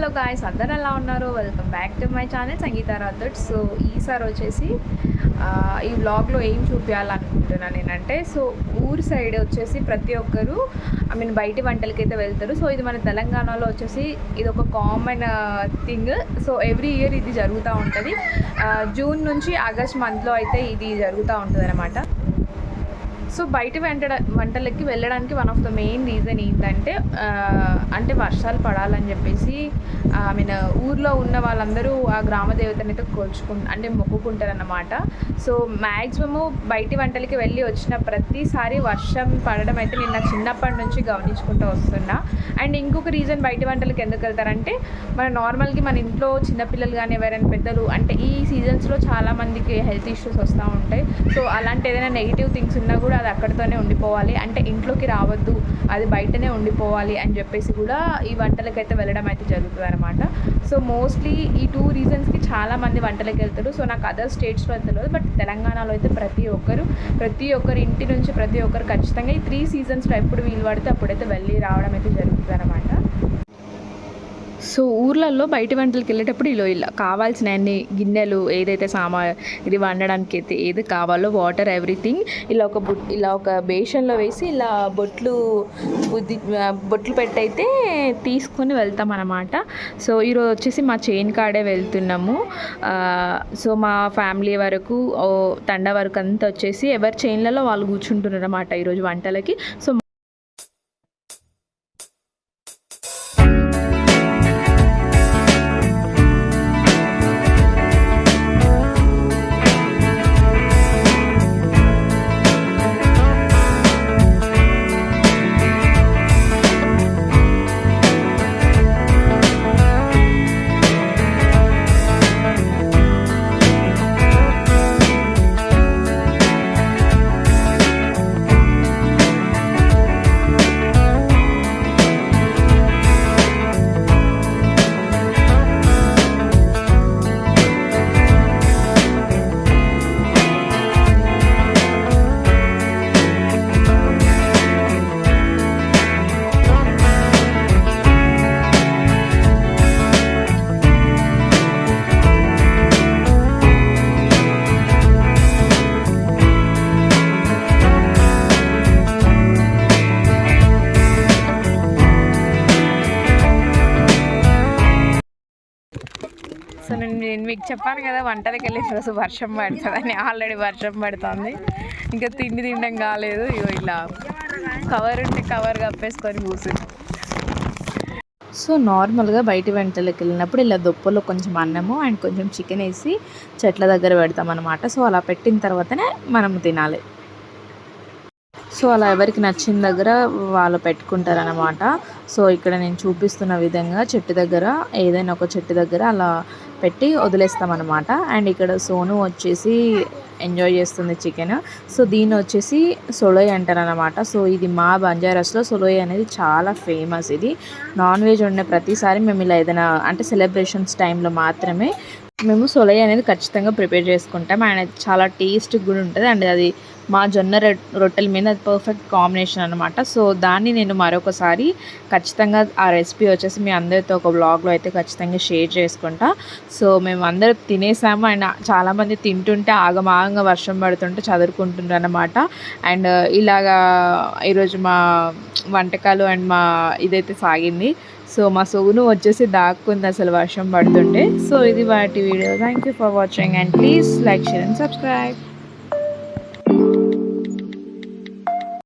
Hello guys, అందరూ ఎలా ఉన్నారు? Welcome back to my channel Sangeetha Rathod. So ఈసారి వచ్చేసి ఈ వ్లాగ్లో ఏం చూపించాలనుకుంటున్నాను నేనంటే, సో ఊరు సైడ్ వచ్చేసి ప్రతి ఒక్కరు బయటి వంటలకైతే వెళ్తారు. సో ఇది మన తెలంగాణలో వచ్చేసి ఇది ఒక common thing. So every year ఇది జరుగుతూ ఉంటుంది. జూన్ నుంచి ఆగస్ట్ మంత్లో అయితే ఇది జరుగుతూ ఉంటుంది అనమాట. సో బయట వంటలకి వెళ్ళడానికి one of the main reason ఏంటంటే, అంటే వర్షాలు పడాలని చెప్పేసి ఊర్లో ఉన్న వాళ్ళందరూ ఆ గ్రామ దేవతని అయితే అంటే మొక్కుకుంటారన్నమాట. సో మ్యాక్సిమము బయటి వంటలకి వెళ్ళి వచ్చిన ప్రతిసారి వర్షం పడడం అయితే నేను నా చిన్నప్పటి నుంచి గమనించుకుంటూ వస్తున్నా. అండ్ ఇంకొక రీజన్ బయటి వంటలకి ఎందుకు వెళ్తారంటే, నార్మల్గా మన ఇంట్లో చిన్నపిల్లలు కానీ ఎవరైనా పెద్దలు అంటే ఈ సీజన్స్లో చాలామందికి హెల్త్ ఇష్యూస్ వస్తూ ఉంటాయి. సో అలాంటి ఏదైనా నెగిటివ్ థింగ్స్ ఉన్నా కూడా అది అక్కడితోనే ఉండిపోవాలి, అంటే ఇంట్లోకి రావద్దు, అది బయటనే ఉండిపోవాలి అని చెప్పేసి కూడా ఈ వంటలకైతే వెళ్ళడం అయితే జరుగుతుంది అనమాట. సో మోస్ట్లీ ఈ 2 రీజన్స్కి చాలామంది వంటలకి వెళ్తారు. సో నాకు అదర్ స్టేట్స్లో తెలియదు, బట్ తెలంగాణలో అయితే ప్రతి ఒక్కరు ఇంటి నుంచి ప్రతి ఒక్కరు ఖచ్చితంగా ఈ 3 సీజన్స్లో ఎప్పుడు వీలు పడితే అప్పుడైతే వెళ్ళి రావడం అయితే జరుగుతుంది అనమాట. సో ఊర్లలో బయట వంటలకి వెళ్ళేటప్పుడు ఇలా కావాల్సిన అన్ని గిన్నెలు ఏదైతే సామాగ్రి వండడానికి అయితే ఏది కావాలో వాటర్ ఎవ్రీథింగ్ ఇలా ఒక బేషన్లో వేసి ఇలా బొట్లు పెట్టయితే తీసుకొని వెళ్తాం అనమాట. సో ఈరోజు వచ్చేసి మా చేను కాడే వెళ్తున్నాము. సో మా ఫ్యామిలీ వరకు తండ వరకు అంతా వచ్చేసి ఎవరి చేన్లలో వాళ్ళు కూర్చుంటున్నారు అనమాట ఈరోజు వంటలకి. సో నేను మీకు చెప్పాను కదా, వంటలకి వెళ్ళిన రోజు వర్షం పడుతుందని. ఆల్రెడీ వర్షం పడుతుంది, ఇంకా తిండి తినడం కాలేదు. ఇలా కవర్ ఉంటే కవర్ కప్పేసుకొని కూర్చుంది. సో నార్మల్గా బయట వంటలకి వెళ్ళినప్పుడు ఇలా దొప్పలో కొంచెం అన్నము అండ్ కొంచెం చికెన్ వేసి చెట్ల దగ్గర పెడతాం అనమాట. సో అలా పెట్టిన తర్వాతనే మనం తినాలి. సో అలా ఎవరికి నచ్చిన దగ్గర వాళ్ళు పెట్టుకుంటారనమాట. సో ఇక్కడ నేను చూపిస్తున్న విధంగా చెట్టు దగ్గర ఏదైనా ఒక చెట్టు దగ్గర అలా పెట్టి వదిలేస్తామన్నమాట. అండ్ ఇక్కడ సోను వచ్చేసి ఎంజాయ్ చేస్తుంది చికెన్. సో దీన్ని వచ్చేసి సొలోయ్ అంటారనమాట. సో ఇది మా బంజారాస్లో సొలోయ్ అనేది చాలా ఫేమస్. ఇది నాన్ వెజ్ వండే ప్రతిసారి మేము ఇలా ఏదైనా అంటే సెలబ్రేషన్స్ టైంలో మాత్రమే మేము సొలోయ్ అనేది ఖచ్చితంగా ప్రిపేర్ చేసుకుంటాం. అండ్ అది చాలా టేస్ట్ కూడా ఉంటుంది. అండ్ అది మా జొన్న రొట్టెల మీద అది పర్ఫెక్ట్ కాంబినేషన్ అనమాట. సో దాన్ని నేను మరొకసారి ఖచ్చితంగా ఆ రెసిపీ వచ్చేసి మీ అందరితో ఒక బ్లాగ్లో అయితే ఖచ్చితంగా షేర్ చేసుకుంటా. సో మేము అందరూ తినేసాము. అండ్ చాలామంది తింటుంటే ఆగమాగంగా వర్షం పడుతుంటే చదువుకుంటుంటారు అనమాట. అండ్ ఇలాగా ఈరోజు మా వంటకాలు అండ్ మా ఇదైతే సాగింది. సో మా సోను వచ్చేసి దాక్కుంది అసలు వర్షం పడుతుంటే. సో ఇది వాటి video. Thank you for watching and please like, share and subscribe.